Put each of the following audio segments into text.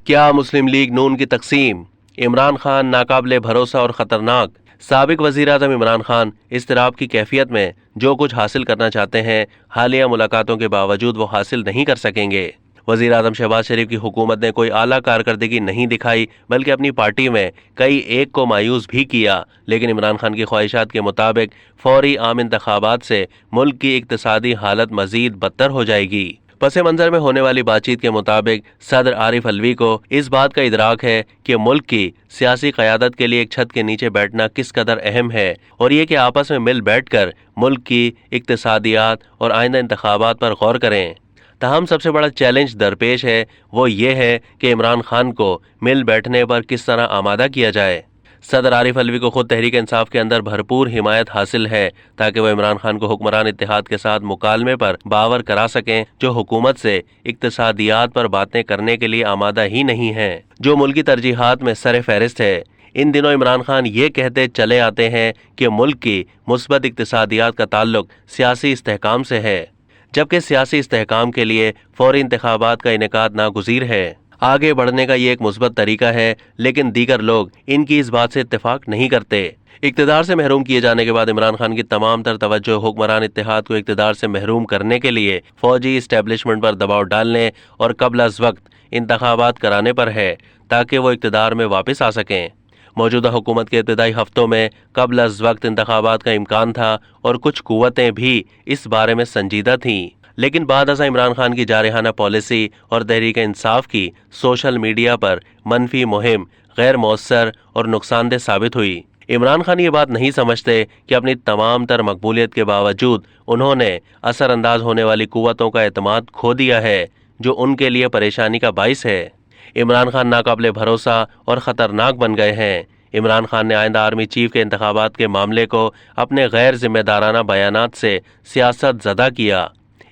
کیا مسلم لیگ نون کی تقسیم؟ عمران خان ناقابل بھروسہ اور خطرناک۔ سابق وزیر اعظم عمران خان اضطراب کی کیفیت میں جو کچھ حاصل کرنا چاہتے ہیں حالیہ ملاقاتوں کے باوجود وہ حاصل نہیں کر سکیں گے۔ وزیر اعظم شہباز شریف کی حکومت نے کوئی اعلیٰ کارکردگی نہیں دکھائی بلکہ اپنی پارٹی میں کئی ایک کو مایوس بھی کیا، لیکن عمران خان کی خواہشات کے مطابق فوری عام انتخابات سے ملک کی اقتصادی حالت مزید بدتر ہو جائے گی۔ پس منظر میں ہونے والی بات چیت کے مطابق صدر عارف علوی کو اس بات کا ادراک ہے کہ ملک کی سیاسی قیادت کے لیے ایک چھت کے نیچے بیٹھنا کس قدر اہم ہے، اور یہ کہ آپس میں مل بیٹھ کر ملک کی اقتصادیات اور آئندہ انتخابات پر غور کریں۔ تاہم سب سے بڑا چیلنج درپیش ہے وہ یہ ہے کہ عمران خان کو مل بیٹھنے پر کس طرح آمادہ کیا جائے۔ صدر عارف علوی کو خود تحریک انصاف کے اندر بھرپور حمایت حاصل ہے تاکہ وہ عمران خان کو حکمران اتحاد کے ساتھ مکالمے پر باور کرا سکیں، جو حکومت سے اقتصادیات پر باتیں کرنے کے لیے آمادہ ہی نہیں ہیں، جو ملکی ترجیحات میں سر فہرست ہے۔ ان دنوں عمران خان یہ کہتے چلے آتے ہیں کہ ملک کی مثبت اقتصادیات کا تعلق سیاسی استحکام سے ہے، جبکہ سیاسی استحکام کے لیے فوری انتخابات کا انعقاد ناگزیر ہے۔ آگے بڑھنے کا یہ ایک مثبت طریقہ ہے، لیکن دیگر لوگ ان کی اس بات سے اتفاق نہیں کرتے۔ اقتدار سے محروم کیے جانے کے بعد عمران خان کی تمام تر توجہ حکمران اتحاد کو اقتدار سے محروم کرنے کے لیے فوجی اسٹیبلشمنٹ پر دباؤ ڈالنے اور قبل از وقت انتخابات کرانے پر ہے تاکہ وہ اقتدار میں واپس آ سکیں۔ موجودہ حکومت کے ابتدائی ہفتوں میں قبل از وقت انتخابات کا امکان تھا اور کچھ قوتیں بھی اس بارے میں سنجیدہ تھیں، لیکن بعد ازاں عمران خان کی جارحانہ پالیسی اور تحریک انصاف کی سوشل میڈیا پر منفی مہم غیر مؤثر اور نقصان دہ ثابت ہوئی۔ عمران خان یہ بات نہیں سمجھتے کہ اپنی تمام تر مقبولیت کے باوجود انہوں نے اثر انداز ہونے والی قوتوں کا اعتماد کھو دیا ہے، جو ان کے لیے پریشانی کا باعث ہے۔ عمران خان ناقابل بھروسہ اور خطرناک بن گئے ہیں۔ عمران خان نے آئندہ آرمی چیف کے انتخابات کے معاملے کو اپنے غیر ذمہ دارانہ بیانات سے سیاست زدہ کیا۔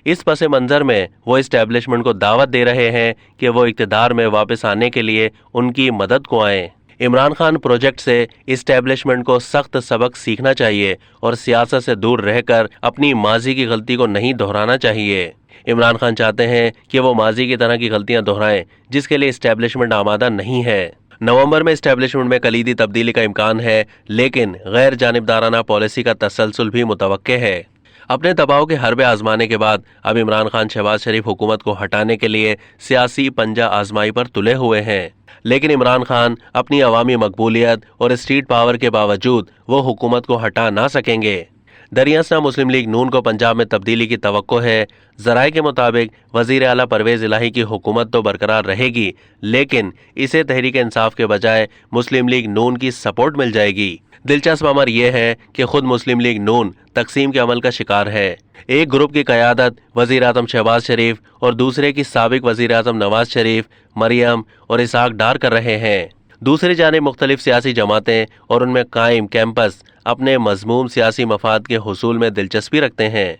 اس پس منظر میں وہ اسٹیبلشمنٹ کو دعوت دے رہے ہیں کہ وہ اقتدار میں واپس آنے کے لیے ان کی مدد کو آئیں۔ عمران خان پروجیکٹ سے اسٹیبلشمنٹ کو سخت سبق سیکھنا چاہیے اور سیاست سے دور رہ کر اپنی ماضی کی غلطی کو نہیں دہرانا چاہیے۔ عمران خان چاہتے ہیں کہ وہ ماضی کی طرح کی غلطیاں دہرائیں جس کے لیے اسٹیبلشمنٹ آمادہ نہیں ہے۔ نومبر میں اسٹیبلشمنٹ میں کلیدی تبدیلی کا امکان ہے، لیکن غیر جانبدارانہ پالیسی کا تسلسل بھی متوقع ہے۔ اپنے دباؤ کے حربے آزمانے کے بعد اب عمران خان شہباز شریف حکومت کو ہٹانے کے لیے سیاسی پنجہ آزمائی پر تلے ہوئے ہیں، لیکن عمران خان اپنی عوامی مقبولیت اور اسٹریٹ پاور کے باوجود وہ حکومت کو ہٹا نہ سکیں گے۔ دریاسنا مسلم لیگ نون کو پنجاب میں تبدیلی کی توقع ہے۔ ذرائع کے مطابق وزیر اعلیٰ پرویز الہی کی حکومت تو برقرار رہے گی، لیکن اسے تحریک انصاف کے بجائے مسلم لیگ نون کی سپورٹ مل جائے گی۔ دلچسپ امر یہ ہے کہ خود مسلم لیگ نون تقسیم کے عمل کا شکار ہے۔ ایک گروپ کی قیادت وزیر اعظم شہباز شریف اور دوسرے کی سابق وزیر اعظم نواز شریف، مریم اور اسحاق ڈار کر رہے ہیں۔ دوسری جانب مختلف سیاسی جماعتیں اور ان میں قائم کیمپس اپنے مذموم سیاسی مفاد کے حصول میں دلچسپی رکھتے ہیں۔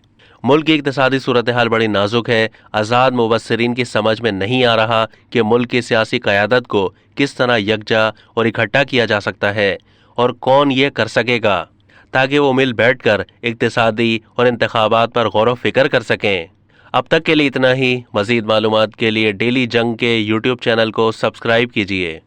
ملک کی اقتصادی صورتحال بڑی نازک ہے۔ آزاد مبصرین کی سمجھ میں نہیں آ رہا کہ ملک کی سیاسی قیادت کو کس طرح یکجا اور اکٹھا کیا جا سکتا ہے، اور کون یہ کر سکے گا تاکہ وہ مل بیٹھ کر اقتصادی اور انتخابات پر غور و فکر کر سکیں۔ اب تک کے لیے اتنا ہی۔ مزید معلومات کے لیے ڈیلی جنگ کے یوٹیوب چینل کو سبسکرائب کیجیے۔